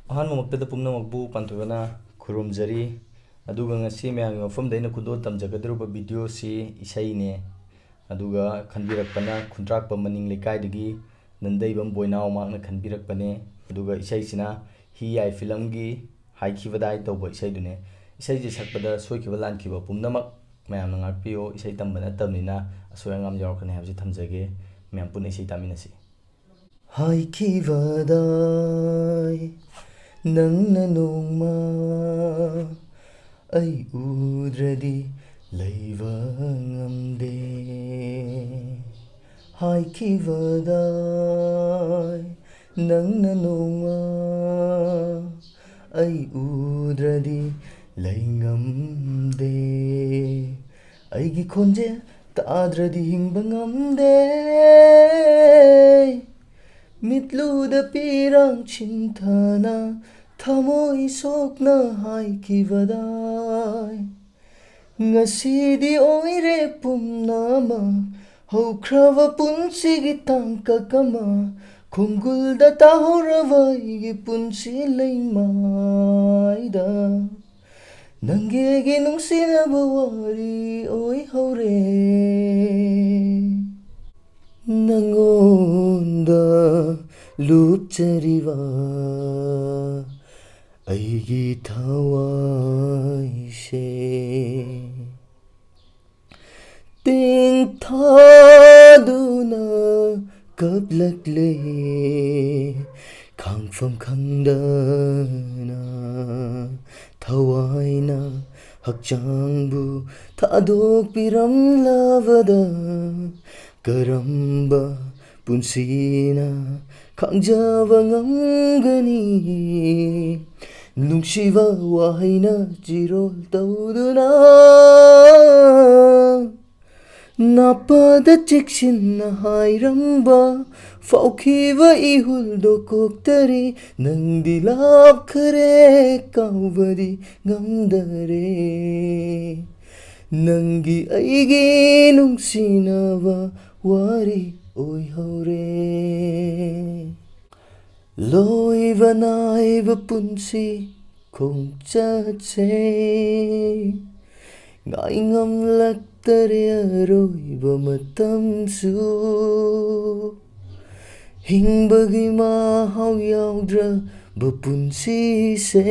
ꯑꯍꯥꯟꯕꯃꯛꯇꯗ ꯄꯨꯝꯅꯃꯛꯄꯨ ꯄꯥꯟꯊꯣꯏꯕꯅ ꯈꯨꯔꯨꯝꯖꯔꯤ ꯑꯗꯨꯒ ꯉꯁꯤ ꯃꯌꯥꯝꯒꯤ ꯃꯐꯝꯗ ꯑꯩꯅ ꯈꯨꯗꯣꯜ ꯇꯝꯖꯒꯗꯧꯔꯤꯕ ꯚꯤꯗꯤꯑꯣꯁꯤ ꯏꯁꯩꯅꯦ ꯑꯗꯨꯒ ꯈꯟꯕꯤꯔꯛꯄꯅ ꯈꯨꯟꯗ꯭ꯔꯥꯛꯄꯝ ꯃꯅꯤꯡ ꯂꯩꯀꯥꯏꯗꯒꯤ ꯅꯟꯗꯩꯕꯝ ꯕꯣꯏꯅꯥꯎ ꯃꯍꯥꯛꯅ ꯈꯟꯕꯤꯔꯛꯄꯅꯦ ꯑꯗꯨꯒ ꯏꯁꯩꯁꯤꯅ ꯍꯤ ꯌꯥꯏ ꯐꯤꯂꯝꯒꯤ ꯍꯥꯏꯈꯤꯕꯗꯥꯏ ꯇꯧꯕ ꯏꯁꯩꯗꯨꯅꯦ ꯏꯁꯩꯁꯤ ꯁꯛꯄꯗ ꯁꯣꯏꯈꯤꯕ ꯂꯥꯟꯈꯤꯕ ꯄꯨꯝꯅꯃꯛ ꯃꯌꯥꯝꯅ ꯉꯥꯛꯄꯤꯌꯣ ꯏꯁꯩ ꯇꯝꯕ ꯅꯠꯇꯕꯅꯤꯅ ꯑꯁꯣꯏ ꯑꯉꯥꯝ ꯌꯥꯎꯔꯛꯀꯅꯤ ꯍꯥꯏꯕꯁꯤ ꯊꯝꯖꯒꯦ ꯃꯌꯥꯝ ꯄꯨꯟꯅ ꯏꯁꯩ ꯇꯥꯃꯤꯟꯅꯁꯤ ꯍꯥꯏꯈꯤꯕꯗꯥꯏ ꯅꯪꯅ ꯅꯣꯡꯃ ꯑꯩ ꯎꯗ꯭ꯔꯗꯤ ꯂꯩꯕ ꯉꯝꯗꯦ ꯍꯥꯏꯈꯤꯕꯗꯥꯏ ꯅꯪꯅ ꯅꯣꯡꯃ ꯑꯩ ꯎꯗ꯭ꯔꯗꯤ ꯂꯩ ꯉꯝꯗꯦ ꯑꯩꯒꯤ ꯈꯣꯟꯖꯦꯜ ꯇꯥꯗ꯭ꯔꯗꯤ ꯍꯤꯡꯕ ꯉꯝꯗꯦ ꯃꯤꯠꯂꯨꯗ ꯄꯤꯔꯥꯡ ꯆꯤꯟꯊꯥꯅ ꯊꯃꯣꯏ ꯁꯣꯛꯅ ꯍꯥꯏꯈꯤꯕꯗꯥꯏ ꯉꯁꯤꯗꯤ ꯑꯣꯏꯔꯦ ꯄꯨꯝꯅꯃꯛ ꯍꯧꯈ꯭ꯔꯕ ꯄꯨꯟꯁꯤꯒꯤ ꯇꯥꯡꯀꯛ ꯑꯃ ꯈꯣꯡꯒꯨꯜꯗ ꯇꯥꯍꯧꯔꯕ ꯑꯩꯒꯤ ꯄꯨꯟꯁꯤ ꯂꯩꯃꯥꯏꯗ ꯅꯪꯒꯤ ꯑꯩꯒꯤ ꯅꯨꯡꯁꯤꯅꯕ ꯋꯥꯔꯤ ꯑꯣꯏꯍꯧꯔꯦ ꯅꯪꯉꯣꯟꯗ ꯂꯨꯞꯆꯔꯤꯕ ꯑꯩꯒꯤ ꯊꯋꯥꯏꯁꯦ ꯇꯦꯡꯊꯥꯗꯨꯅ ꯀꯞꯂꯛꯂꯦ ꯈꯥꯡꯐꯝ ꯈꯪꯗꯅ ꯊꯋꯥꯏꯅ ꯍꯛꯆꯥꯡꯕꯨ ꯊꯥꯗꯣꯛꯄꯤꯔꯝꯂꯕꯗ ꯀꯔꯝꯕ ꯄꯨꯟꯁꯤꯅ ꯈꯪꯖꯕ ꯉꯝꯒꯅꯤ ꯅꯨꯡꯁꯤꯕ ꯋꯥꯍꯩꯅ ꯆꯤꯔꯣꯜ ꯇꯧꯗꯨꯅ ꯅꯥꯄꯗ ꯆꯦꯛꯁꯤꯟꯅ ꯍꯥꯏꯔꯝꯕ ꯐꯥꯎꯈꯤꯕ ꯏꯍꯨꯜꯗꯣ ꯀꯣꯛꯇꯔꯤ ꯅꯪꯗꯤ ꯂꯥꯞꯈꯔꯦ ꯀꯥꯎꯕꯗꯤ ꯉꯝꯗꯔꯦ ꯅꯪꯒꯤ ꯑꯩꯒꯤ ꯅꯨꯡꯁꯤꯅꯕ ꯋꯥꯔꯤ ꯑꯣꯏꯍꯧꯔꯦ ꯂꯣꯏꯕ ꯅꯥꯏꯕ ꯄꯨꯟꯁꯤ ꯈꯣꯡꯆꯠꯁꯦ ꯉꯥꯏ ꯉꯝꯂꯛꯇꯔꯦ ꯑꯔꯣꯏꯕ ꯃꯇꯝꯁꯨ ꯍꯤꯡꯕꯒꯤ ꯃꯍꯥꯎ ꯌꯥꯎꯗ꯭ꯔꯕ ꯄꯨꯟꯁꯤꯁꯦ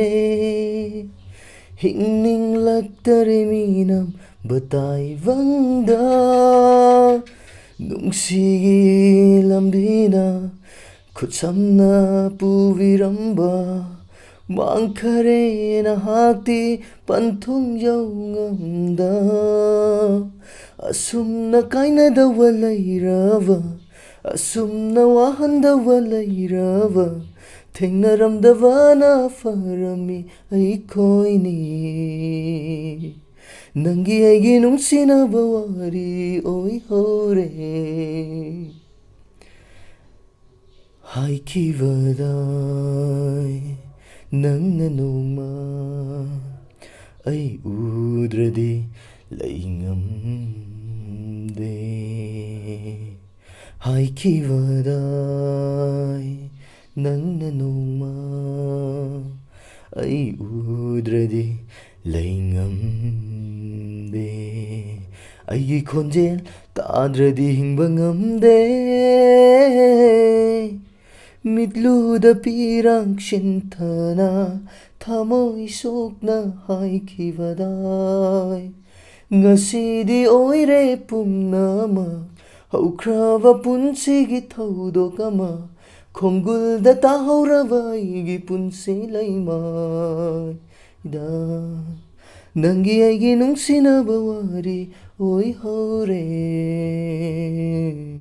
ꯍꯤꯡꯅꯤꯡꯂꯛꯇꯔꯦ ꯃꯤꯅꯝꯕ ꯇꯥꯏꯕꯪꯗ ꯅꯨꯡꯁꯤꯒꯤ ꯂꯝꯕꯤꯅ ꯈꯨꯠꯁꯝꯅ ꯄꯨꯕꯤꯔꯝꯕ ꯃꯥꯡꯈꯔꯦ ꯅꯍꯥꯛꯇꯤ ꯄꯟꯊꯨꯡ ꯌꯧ ꯉꯝꯗ ꯑꯁꯨꯝꯅ ꯀꯥꯏꯅꯗꯧꯕ ꯂꯩꯔꯕ ꯑꯁꯨꯝꯅ ꯋꯥꯍꯟꯗꯧꯕ ꯂꯩꯔꯕ ꯊꯦꯡꯅꯔꯝꯗꯕꯅ ꯐꯔꯝꯃꯤ ꯑꯩꯈꯣꯏꯅꯤ ꯅꯪꯒꯤ ꯑꯩꯒꯤ ꯅꯨꯡꯁꯤꯅꯕ ꯋꯥꯔꯤ ꯑꯣꯏꯍꯧꯔꯦ ꯍꯥꯏꯈꯤꯕꯗꯥꯏ ꯅꯪꯅ ꯅꯣꯡꯃ ꯑꯩ ꯎꯗ꯭ꯔꯗꯤ ꯂꯩ ꯉꯝꯗꯦ ꯍꯥꯏꯈꯤꯕꯗꯥꯏ ꯅꯪꯅ ꯅꯣꯡꯃ ꯑꯩ ꯎꯗ꯭ꯔꯗꯤ ꯂꯩ ꯉꯝꯗꯦ ꯑꯩꯒꯤ ꯈꯣꯟꯖꯦꯜ ꯇꯥꯗ꯭ꯔꯗꯤ ꯍꯤꯡꯕ ꯉꯝꯗꯦ ꯃꯤꯠꯂꯨꯗ ꯄꯤꯔꯥꯡ ꯆꯤꯟꯊꯥꯅ ꯊꯃꯣꯏ ꯁꯣꯛꯅ ꯍꯥꯏꯈꯤꯕꯗꯥꯏ ꯉꯁꯤꯗꯤ ꯑꯣꯏꯔꯦ ꯄꯨꯝꯅꯃꯛ ꯍꯧꯈ꯭ꯔꯕ ꯄꯨꯟꯁꯤꯒꯤ ꯊꯧꯗꯣꯛ ꯑꯃ ꯈꯣꯡꯒꯨꯜꯗ ꯇꯥꯍꯧꯔꯕ ꯑꯩꯒꯤ ꯄꯨꯟꯁꯤ ꯂꯩꯃꯥꯏꯗ ꯅꯪꯒꯤ ꯑꯩꯒꯤ ꯅꯨꯡꯁꯤꯅꯕ ꯋꯥꯔꯤ ꯑꯣꯏꯍꯧꯔꯦ